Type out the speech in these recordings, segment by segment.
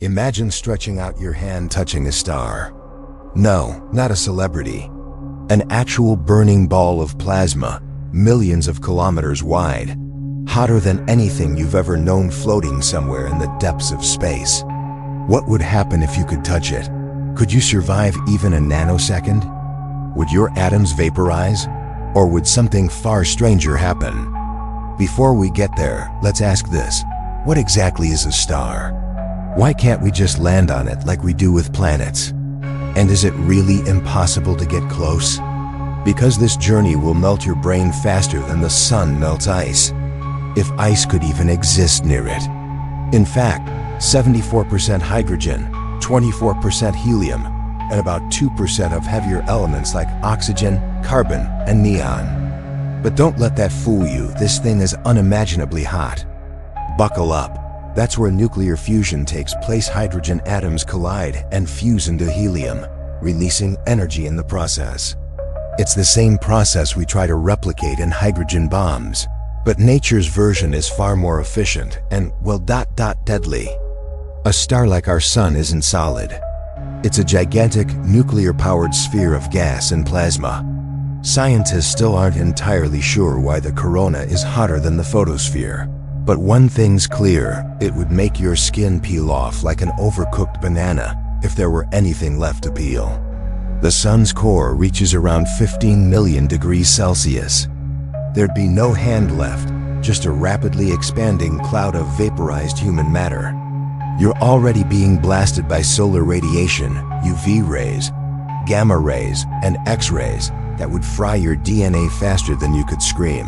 Imagine stretching out your hand touching a star. No, not a celebrity. An actual burning ball of plasma, millions of kilometers wide, hotter than anything you've ever known floating somewhere in the depths of space. What would happen if you could touch it? Could you survive even a nanosecond? Would your atoms vaporize? Or would something far stranger happen? Before we get there, let's ask this. What exactly is a star? Why can't we just land on it like we do with planets? And is it really impossible to get close? Because this journey will melt your brain faster than the sun melts ice. If ice could even exist near it. In fact, 74% hydrogen, 24% helium, and about 2% of heavier elements like oxygen, carbon, and neon. But don't let that fool you, this thing is unimaginably hot. Buckle up. That's where nuclear fusion takes place. Hydrogen atoms collide and fuse into helium, releasing energy in the process. It's the same process we try to replicate in hydrogen bombs, but nature's version is far more efficient and, well, deadly. A star like our sun isn't solid. It's a gigantic, nuclear-powered sphere of gas and plasma. Scientists still aren't entirely sure why the corona is hotter than the photosphere. But one thing's clear, it would make your skin peel off like an overcooked banana if there were anything left to peel. The sun's core reaches around 15 million degrees Celsius. There'd be no hand left, just a rapidly expanding cloud of vaporized human matter. You're already being blasted by solar radiation, UV rays, gamma rays, and X-rays that would fry your DNA faster than you could scream.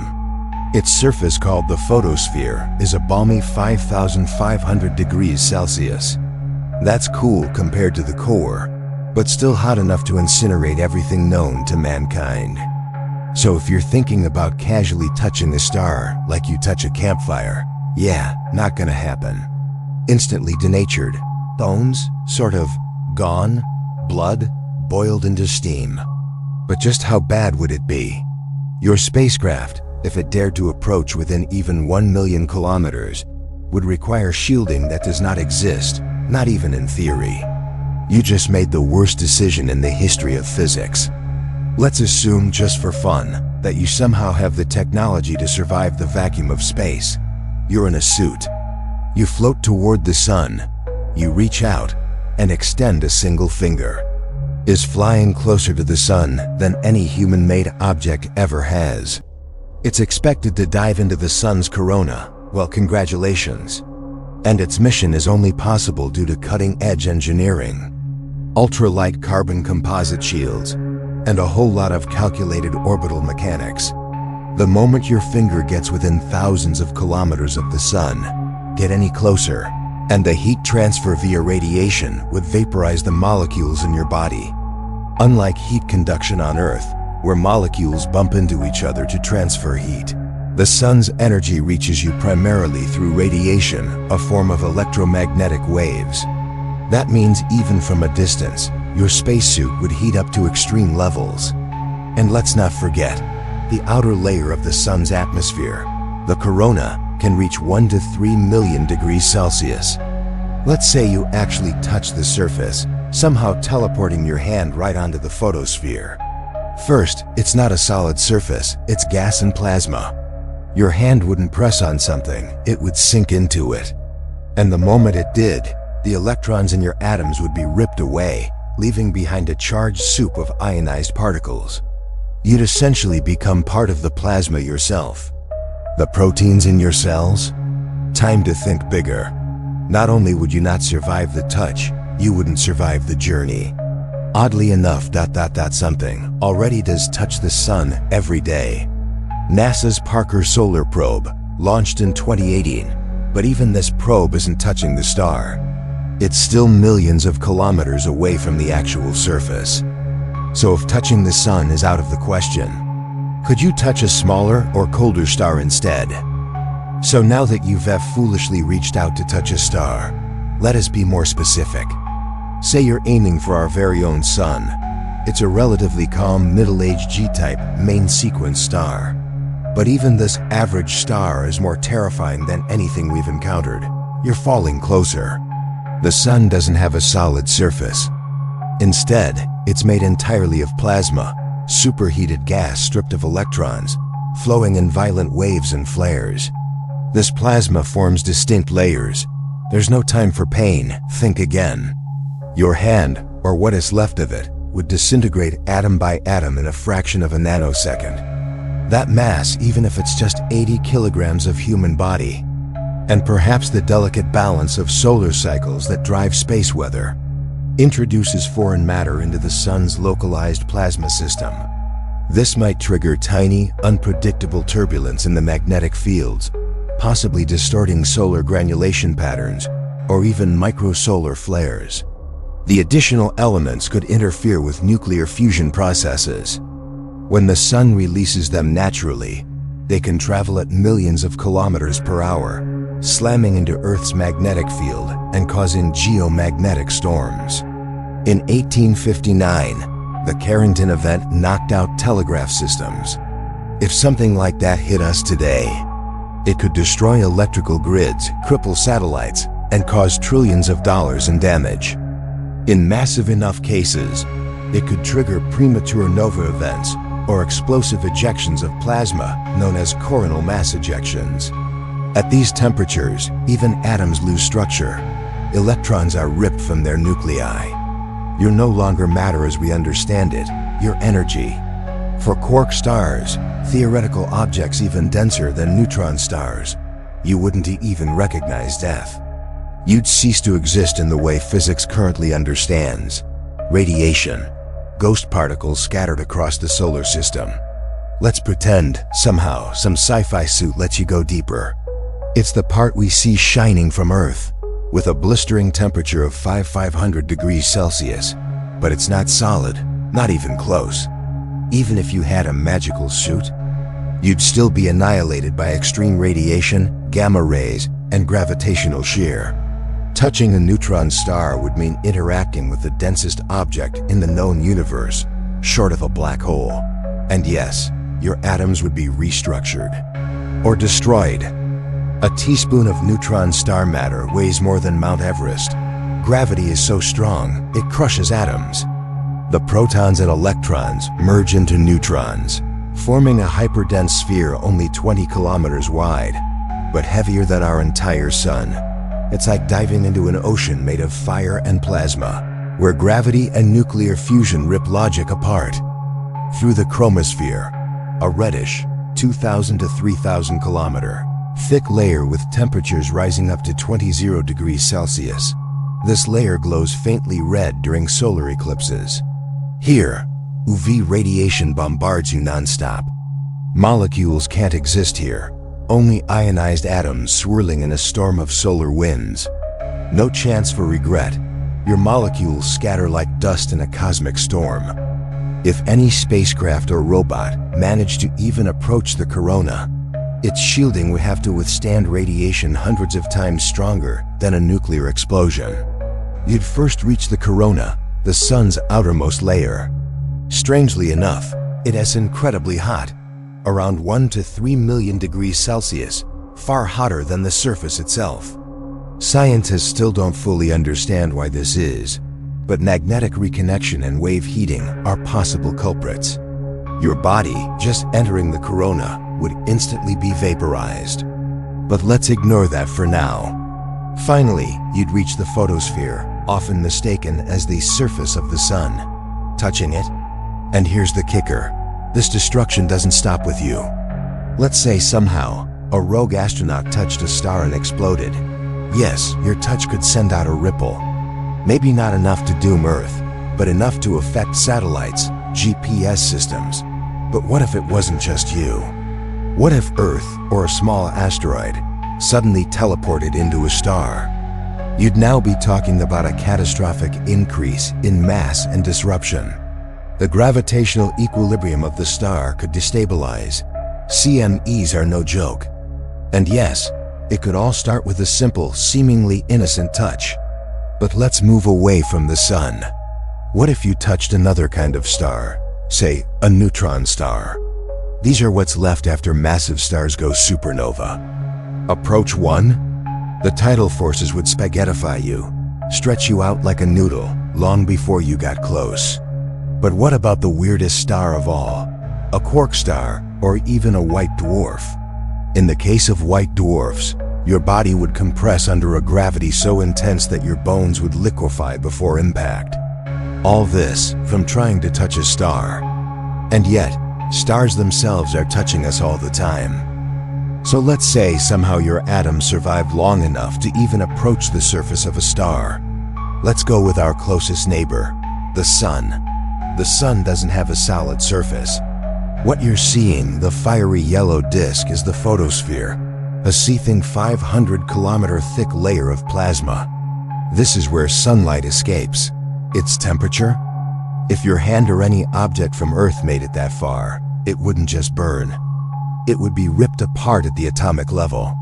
Its surface, called the photosphere, is a balmy 5,500 degrees Celsius. That's cool compared to the core, but still hot enough to incinerate everything known to mankind. So if you're thinking about casually touching a star like you touch a campfire, yeah, not gonna happen. Instantly denatured, bones, sort of, gone, blood, boiled into steam. But just how bad would it be? Your spacecraft, if it dared to approach within even 1 million kilometers, would require shielding that does not exist, not even in theory. You just made the worst decision in the history of physics. Let's assume, just for fun, that you somehow have the technology to survive the vacuum of space. You're in a suit. You float toward the sun. You reach out and extend a single finger. Is flying closer to the sun than any human-made object ever has. It's expected to dive into the sun's corona. Well, congratulations. And its mission is only possible due to cutting-edge engineering. Ultra-light carbon composite shields, and a whole lot of calculated orbital mechanics. The moment your finger gets within thousands of kilometers of the sun, get any closer, and the heat transfer via radiation would vaporize the molecules in your body. Unlike heat conduction on Earth, where molecules bump into each other to transfer heat, the sun's energy reaches you primarily through radiation, a form of electromagnetic waves. That means even from a distance, your spacesuit would heat up to extreme levels. And let's not forget, the outer layer of the sun's atmosphere, the corona, can reach 1 to 3 million degrees Celsius. Let's say you actually touch the surface, somehow teleporting your hand right onto the photosphere. First, it's not a solid surface, it's gas and plasma. Your hand wouldn't press on something, it would sink into it. And the moment it did, the electrons in your atoms would be ripped away, leaving behind a charged soup of ionized particles. You'd essentially become part of the plasma yourself. The proteins in your cells? Time to think bigger. Not only would you not survive the touch, you wouldn't survive the journey. Oddly enough, something already does touch the sun every day. NASA's Parker Solar Probe, launched in 2018, but even this probe isn't touching the star. It's still millions of kilometers away from the actual surface. So if touching the sun is out of the question, could you touch a smaller or colder star instead? So now that you've foolishly reached out to touch a star, let us be more specific. Say you're aiming for our very own sun. It's a relatively calm, middle-aged G-type main sequence star. But even this average star is more terrifying than anything we've encountered. You're falling closer. The sun doesn't have a solid surface. Instead, it's made entirely of plasma, superheated gas stripped of electrons, flowing in violent waves and flares. This plasma forms distinct layers. There's no time for pain. Think again. Your hand, or what is left of it, would disintegrate atom by atom in a fraction of a nanosecond. That mass, even if it's just 80 kilograms of human body. And perhaps the delicate balance of solar cycles that drive space weather, introduces foreign matter into the sun's localized plasma system. This might trigger tiny, unpredictable turbulence in the magnetic fields, possibly distorting solar granulation patterns, or even microsolar flares. The additional elements could interfere with nuclear fusion processes. When the sun releases them naturally, they can travel at millions of kilometers per hour, slamming into Earth's magnetic field and causing geomagnetic storms. In 1859, the Carrington event knocked out telegraph systems. If something like that hit us today, it could destroy electrical grids, cripple satellites, and cause trillions of dollars in damage. In massive enough cases, it could trigger premature nova events or explosive ejections of plasma known as coronal mass ejections. At these temperatures, even atoms lose structure. Electrons are ripped from their nuclei. You're no longer matter as we understand it, you're energy. For quark stars, theoretical objects even denser than neutron stars, you wouldn't even recognize death. You'd cease to exist in the way physics currently understands. Radiation, ghost particles scattered across the solar system. Let's pretend, somehow, some sci-fi suit lets you go deeper. It's the part we see shining from Earth, with a blistering temperature of 500 degrees Celsius. But it's not solid, not even close. Even if you had a magical suit, you'd still be annihilated by extreme radiation, gamma rays, and gravitational shear. Touching a neutron star would mean interacting with the densest object in the known universe, short of a black hole. And yes, your atoms would be restructured or destroyed. A teaspoon of neutron star matter weighs more than Mount Everest. Gravity is so strong, it crushes atoms. The protons and electrons merge into neutrons, forming a hyperdense sphere only 20 kilometers wide, but heavier than our entire sun. It's like diving into an ocean made of fire and plasma, where gravity and nuclear fusion rip logic apart. Through the chromosphere, a reddish, 2,000 to 3,000 kilometer, thick layer with temperatures rising up to 20 degrees Celsius. This layer glows faintly red during solar eclipses. Here, UV radiation bombards you non-stop. Molecules can't exist here. Only ionized atoms swirling in a storm of solar winds. No chance for regret. Your molecules scatter like dust in a cosmic storm. If any spacecraft or robot managed to even approach the corona, its shielding would have to withstand radiation hundreds of times stronger than a nuclear explosion. You'd first reach the corona, the sun's outermost layer. Strangely enough, it is incredibly hot. Around 1 to 3 million degrees Celsius, far hotter than the surface itself. Scientists still don't fully understand why this is, but magnetic reconnection and wave heating are possible culprits. Your body, just entering the corona, would instantly be vaporized. But let's ignore that for now. Finally, you'd reach the photosphere, often mistaken as the surface of the sun. Touching it, and here's the kicker. This destruction doesn't stop with you. Let's say somehow, a rogue astronaut touched a star and exploded. Yes, your touch could send out a ripple. Maybe not enough to doom Earth, but enough to affect satellites, GPS systems. But what if it wasn't just you? What if Earth, or a small asteroid, suddenly teleported into a star? You'd now be talking about a catastrophic increase in mass and disruption. The gravitational equilibrium of the star could destabilize. CMEs are no joke. And yes, it could all start with a simple, seemingly innocent touch. But let's move away from the sun. What if you touched another kind of star? Say, a neutron star. These are what's left after massive stars go supernova. Approach one? The tidal forces would spaghettify you. stretch you out like a noodle long before you got close. But what about the weirdest star of all? A quark star, or even a white dwarf? In the case of white dwarfs, your body would compress under a gravity so intense that your bones would liquefy before impact. All this from trying to touch a star. And yet, stars themselves are touching us all the time. So let's say somehow your atoms survived long enough to even approach the surface of a star. Let's go with our closest neighbor, the Sun. The Sun doesn't have a solid surface. What you're seeing, the fiery yellow disk, is the photosphere, a seething 500-kilometer thick layer of plasma. This is where sunlight escapes. Its temperature? If your hand or any object from Earth made it that far, it wouldn't just burn. It would be ripped apart at the atomic level.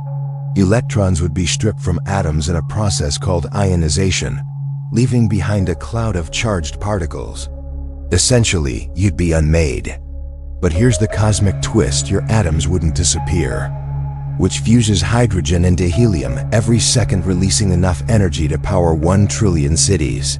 Electrons would be stripped from atoms in a process called ionization, leaving behind a cloud of charged particles. Essentially, you'd be unmade. But here's the cosmic twist: your atoms wouldn't disappear, which fuses hydrogen into helium every second, releasing enough energy to power 1 trillion cities.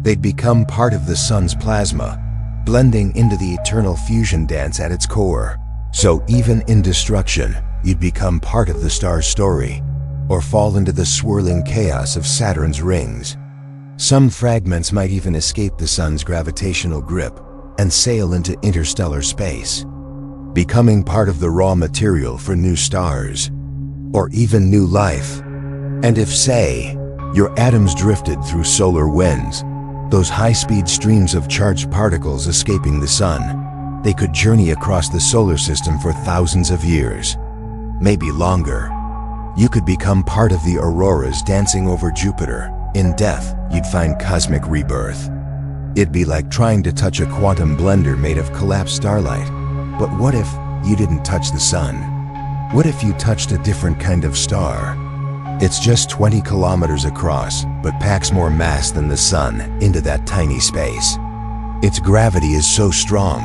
They'd become part of the Sun's plasma, blending into the eternal fusion dance at its core. So even in destruction, you'd become part of the star's story, or fall into the swirling chaos of Saturn's rings. Some fragments might even escape the Sun's gravitational grip and sail into interstellar space, becoming part of the raw material for new stars, or even new life. And if, say, your atoms drifted through solar winds, those high-speed streams of charged particles escaping the Sun, they could journey across the solar system for thousands of years, maybe longer. You could become part of the auroras dancing over Jupiter. In death, you'd find cosmic rebirth. It'd be like trying to touch a quantum blender made of collapsed starlight. But what if you didn't touch the Sun? What if you touched a different kind of star? It's just 20 kilometers across, but packs more mass than the Sun into that tiny space. Its gravity is so strong,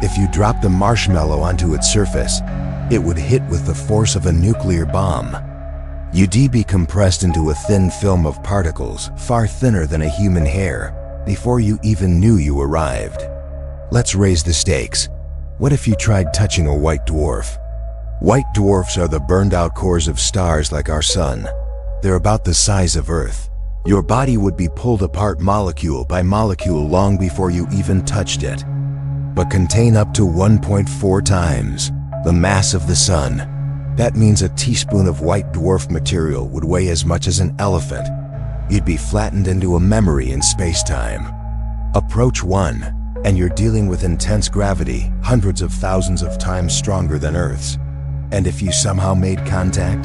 if you dropped a marshmallow onto its surface, it would hit with the force of a nuclear bomb. You'd be compressed into a thin film of particles, far thinner than a human hair, before you even knew you arrived. Let's raise the stakes. What if you tried touching a white dwarf? White dwarfs are the burned-out cores of stars like our Sun. They're about the size of Earth. Your body would be pulled apart molecule by molecule long before you even touched it, but contain up to 1.4 times the mass of the Sun. That means a teaspoon of white dwarf material would weigh as much as an elephant. You'd be flattened into a memory in space-time. Approach one, and you're dealing with intense gravity, hundreds of thousands of times stronger than Earth's. And if you somehow made contact,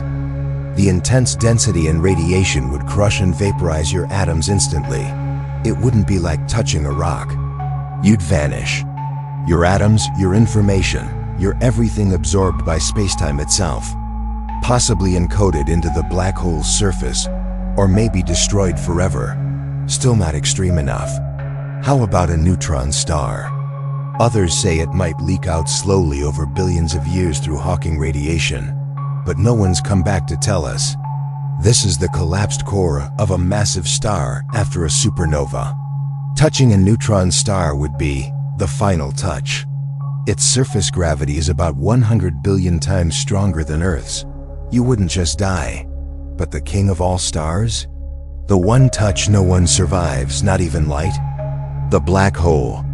the intense density and radiation would crush and vaporize your atoms instantly. It wouldn't be like touching a rock. You'd vanish. Your atoms, your information, your everything absorbed by space-time itself, possibly encoded into the black hole's surface, or maybe destroyed forever. Still not extreme enough. How about a neutron star? Others say it might leak out slowly over billions of years through Hawking radiation, but no one's come back to tell us. This is the collapsed core of a massive star after a supernova. Touching a neutron star would be the final touch. Its surface gravity is about 100 billion times stronger than Earth's. You wouldn't just die, but the king of all stars? The one touch no one survives, not even light? The black hole.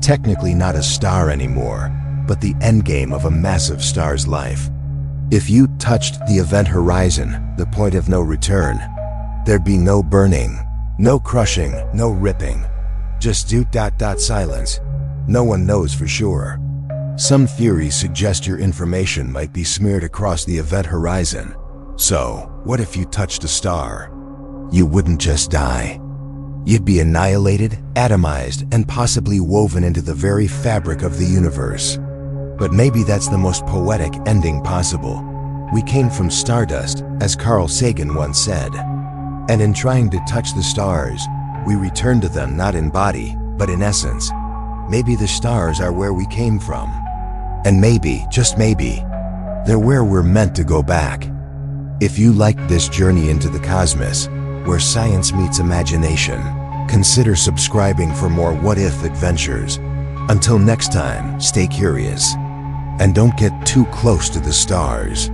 Technically not a star anymore, but the endgame of a massive star's life. If you touched the event horizon, the point of no return, there'd be no burning, no crushing, no ripping. Just silence. No one knows for sure. Some theories suggest your information might be smeared across the event horizon. So, what if you touched a star? You wouldn't just die. You'd be annihilated, atomized, and possibly woven into the very fabric of the universe. But maybe that's the most poetic ending possible. We came from stardust, as Carl Sagan once said. And in trying to touch the stars, we return to them not in body, but in essence. Maybe the stars are where we came from. And maybe, just maybe, they're where we're meant to go back. If you liked this journey into the cosmos, where science meets imagination. Consider subscribing for more what-if adventures. Until next time, stay curious. And don't get too close to the stars.